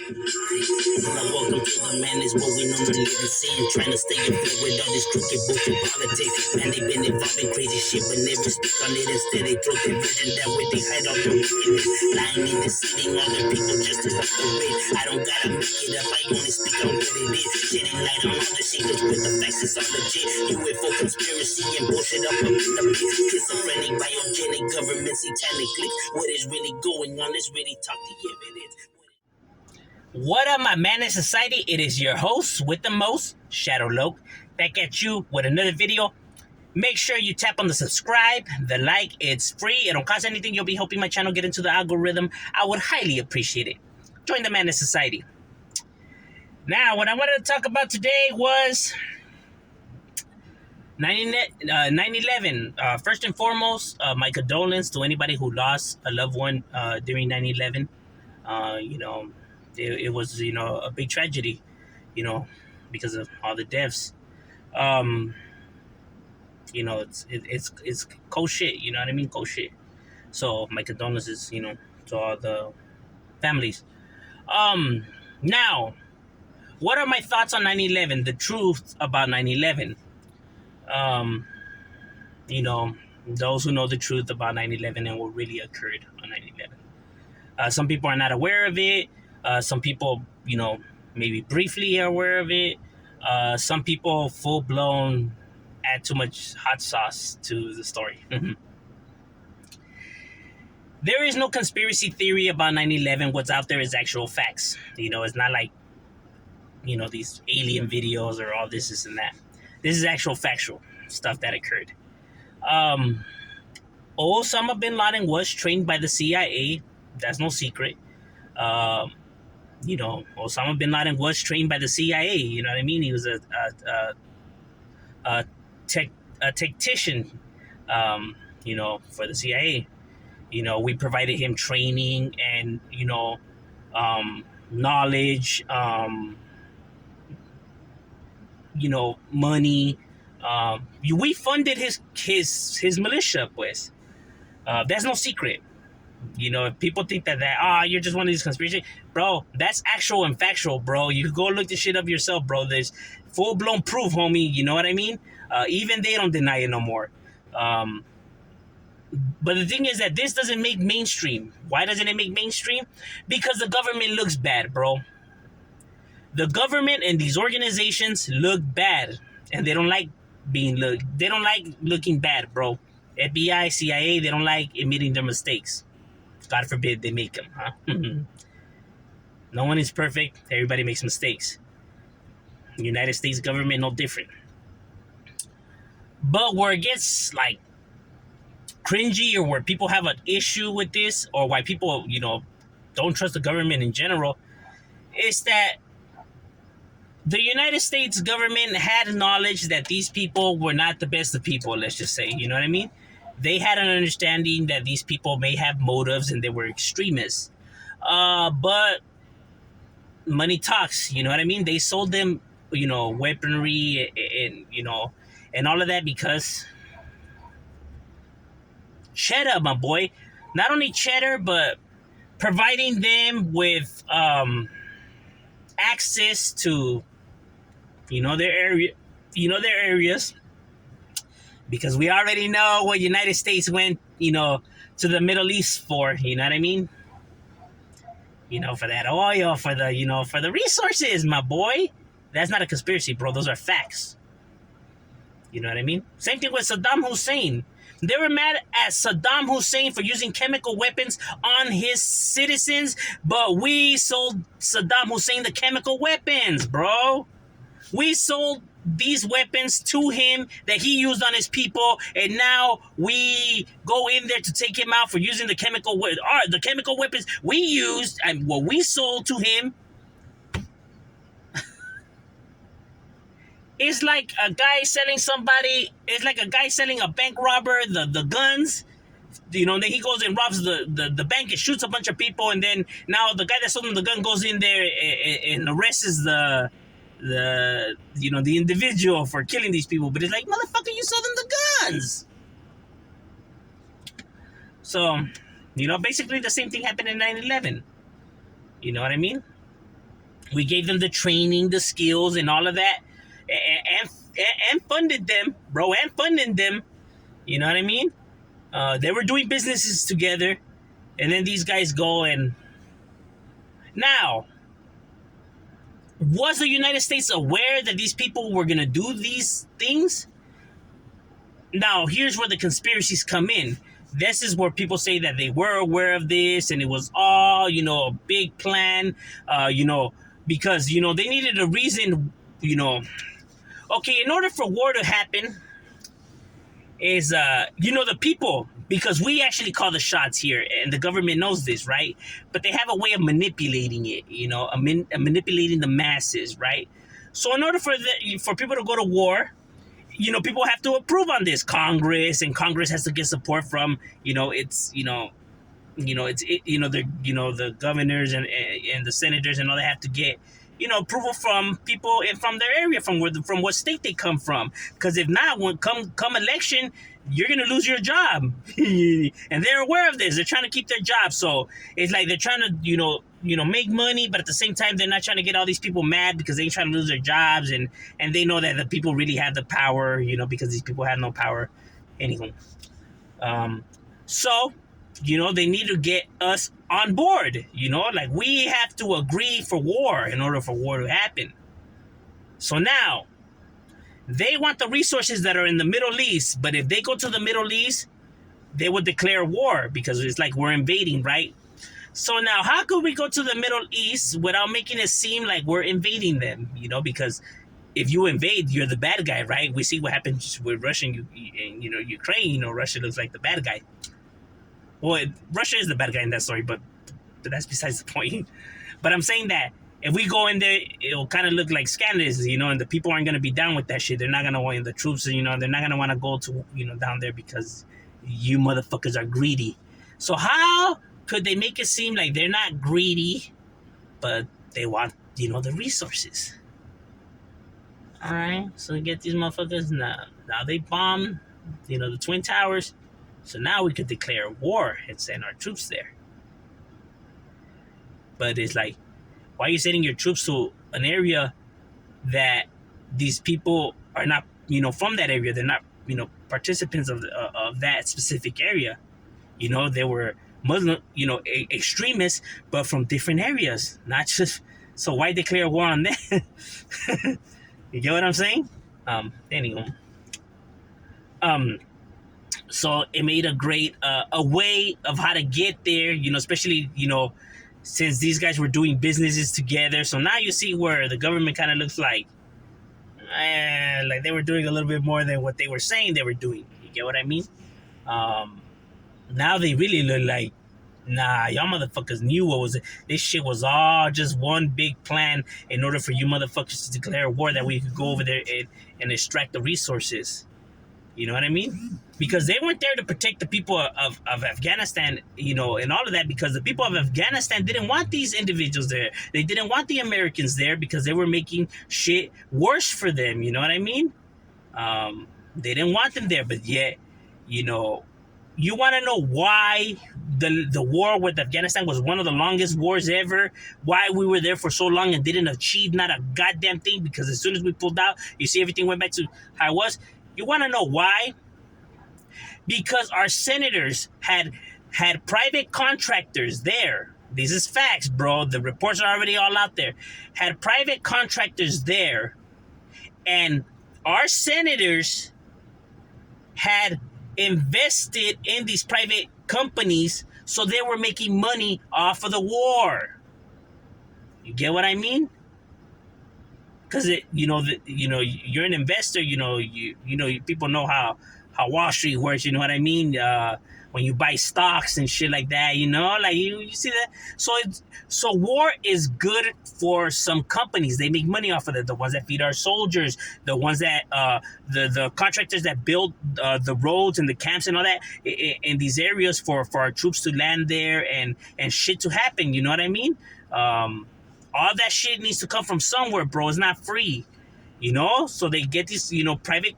Welcome to the madness, what we normally live in sin. Trying to stay afloat with all this crooked bullshit politics. Man, they been involved in crazy shit, but never speak on it. Instead, they throw conversion that way they hide all their wickedness. Lying and deceiving other people just to help the rich. I don't gotta make it up, I only speak on what it is. Shedding light on all the secrets with the facts, it's all legit. UFO conspiracy and bullshit up in the pit. Schizophrenic, biogenic, government, satanic cliques. What is really going on? Let's really talk the evidence. What up, my madness society? It is your host with the most, Shadow Loke, back at you with another video. Make sure you tap on the subscribe, the like. It's free. It don't cost anything. You'll be helping my channel get into the algorithm. I would highly appreciate it. Join the madness society. Now, what I wanted to talk about today was 9/11. First and foremost, my condolences to anybody who lost a loved one during 9/11. It was, a big tragedy, because of all the deaths. It's cold shit, you know what I mean? Cold shit. So my condolences, to all the families. Now, what are my thoughts on 9/11? The truth about 9/11. Those who know the truth about 9/11 and what really occurred on 9/11. Some people are not aware of it. Some people, maybe briefly are aware of it. Some people full-blown add too much hot sauce to the story. There is no conspiracy theory about 9/11. What's out there is actual facts. It's not like, these alien videos or all this and that. This is actual factual stuff that occurred. Osama bin Laden was trained by the CIA. That's no secret. Osama bin Laden was trained by the CIA. You know what I mean? He was a tactician, for the CIA. We provided him training and, knowledge, money. We funded his militia, pues. That's no secret. If people think that you're just one of these conspiracy, bro, that's actual and factual, bro. You can go look this shit up yourself, bro. There's full-blown proof, homie. You know what I mean? Even they don't deny it no more. But the thing is that this doesn't make mainstream. Why doesn't it make mainstream? Because the government looks bad, bro. The government and these organizations look bad, and they don't like They don't like looking bad, bro. FBI, CIA, they don't like admitting their mistakes. God forbid they make them, huh? No one is perfect. Everybody makes mistakes. United States government, no different. But where it gets, cringy, or where people have an issue with this, or why people, don't trust the government in general, is that the United States government had knowledge that these people were not the best of people, let's just say. You know what I mean? They had an understanding that these people may have motives and they were extremists. But money talks, you know what I mean? They sold them, weaponry and all of that because cheddar, my boy. Not only cheddar, but providing them with access to, their areas. Because we already know what United States went, to the Middle East for, you know what I mean? For that oil, for the resources, my boy. That's not a conspiracy, bro. Those are facts. You know what I mean? Same thing with Saddam Hussein. They were mad at Saddam Hussein for using chemical weapons on his citizens, but we sold Saddam Hussein the chemical weapons, bro. We sold these weapons to him that he used on his people, and now we go in there to take him out for using the chemical weapons we used and what we sold to him. It's like a guy selling a bank robber the guns. Then he goes and robs the bank and shoots a bunch of people, and then now the guy that sold him the gun goes in there and arrests the individual for killing these people. But it's like, motherfucker, you sold them the guns. So, basically the same thing happened in 9/11. You know what I mean? We gave them the training, the skills, and all of that, and and funded them, bro, and funded them. You know what I mean? They were doing businesses together, and then these guys go and now. Was the United States aware that these people were gonna do these things? Now, here's where the conspiracies come in. This is where people say that they were aware of this and it was all, a big plan, because, they needed a reason, Okay, in order for war to happen, is, the people, because we actually call the shots here and the government knows this, right? But they have a way of manipulating it, manipulating the masses, right? So in order for people to go to war, people have to approve on this. Congress has to get support from, the governors and the senators and all. They have to get, approval from people and from their area, from what state they come from. Because if not, when come election, you're gonna lose your job, and they're aware of this. They're trying to keep their job, so it's like they're trying to, make money, but at the same time, they're not trying to get all these people mad because they ain't trying to lose their jobs, and they know that the people really have the power, because these people have no power. Anywho, so, they need to get us on board, like we have to agree for war in order for war to happen. So now, they want the resources that are in the Middle East, but if they go to the Middle East, they would declare war because it's like we're invading, right? So now, how could we go to the Middle East without making it seem like we're invading them? Because if you invade, you're the bad guy, right? We see what happens with Russia and Ukraine. Russia looks like the bad guy. Well, Russia is the bad guy in that story, but that's besides the point. But I'm saying that if we go in there, it'll kind of look like scandalous, and the people aren't going to be down with that shit. They're not going to want the troops, they're not going to want to go to, down there because you motherfuckers are greedy. So how could they make it seem like they're not greedy, but they want, the resources? All right, so we get these motherfuckers. Now they bomb, the Twin Towers. So now we could declare war and send our troops there. But it's like, why are you sending your troops to an area that these people are not, from that area? They're not, participants of that specific area. They were Muslim, extremists, but from different areas, not just. So why declare war on that? You get what I'm saying? Anyway. So it made a great a way of how to get there, especially, since these guys were doing businesses together. So now you see where the government kind of looks like they were doing a little bit more than what they were saying they were doing. You get what I mean? Now they really look like, nah, y'all motherfuckers knew what was it. This shit was all just one big plan in order for you motherfuckers to declare war, that we could go over there and extract the resources. You know what I mean? Because they weren't there to protect the people of Afghanistan, and all of that, because the people of Afghanistan didn't want these individuals there. They didn't want the Americans there because they were making shit worse for them. You know what I mean? They didn't want them there, but yet, you want to know why the war with Afghanistan was one of the longest wars ever, why we were there for so long and didn't achieve not a goddamn thing, because as soon as we pulled out, you see everything went back to how it was. You want to know why? Because our senators had private contractors there. This is facts, bro. The reports are already all out there. Had private contractors there, and our senators had invested in these private companies, so they were making money off of the war. You get what I mean? Because you're an investor. People know how Wall Street works. You know what I mean? When you buy stocks and shit like that, you see that. So war is good for some companies. They make money off of it. The ones that feed our soldiers, the ones that the contractors that build the roads and the camps and all that in these areas for our troops to land there and shit to happen. You know what I mean? All that shit needs to come from somewhere, bro. It's not free, So they get these, private,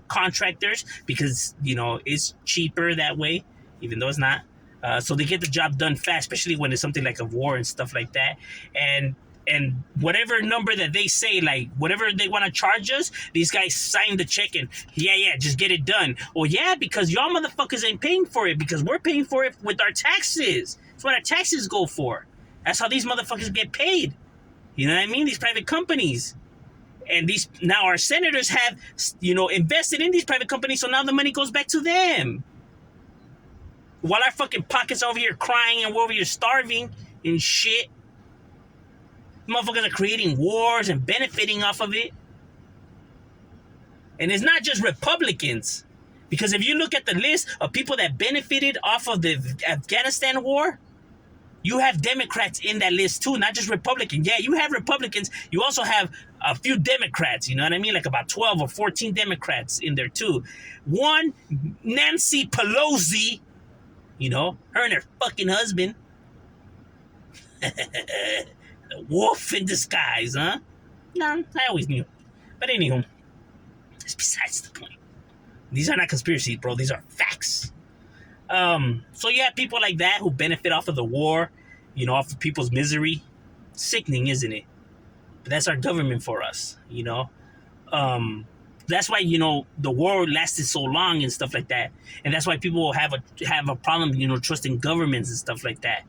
contractors because, it's cheaper that way, even though it's not. So they get the job done fast, especially when it's something like a war and stuff like that. And And whatever number that they say, like whatever they want to charge us, these guys sign the check and yeah, just get it done. Well, yeah, because y'all motherfuckers ain't paying for it because we're paying for it with our taxes. That's what our taxes go for. That's how these motherfuckers get paid. You know what I mean? These private companies. And these now our senators have, invested in these private companies, so now the money goes back to them. While our fucking pockets are over here crying and we're over here starving and shit. Motherfuckers are creating wars and benefiting off of it. And it's not just Republicans. Because if you look at the list of people that benefited off of the Afghanistan war, you have Democrats in that list too, not just Republicans. Yeah, you have Republicans. You also have a few Democrats, you know what I mean? Like about 12 or 14 Democrats in there too. One, Nancy Pelosi, her and her fucking husband. The wolf in disguise, huh? No, I always knew. But anywho, it's besides the point. These are not conspiracies, bro. These are facts. So you have people like that who benefit off of the war, off of people's misery. Sickening, isn't it? But that's our government for us, That's why, the war lasted so long and stuff like that. And that's why people will have a problem, trusting governments and stuff like that.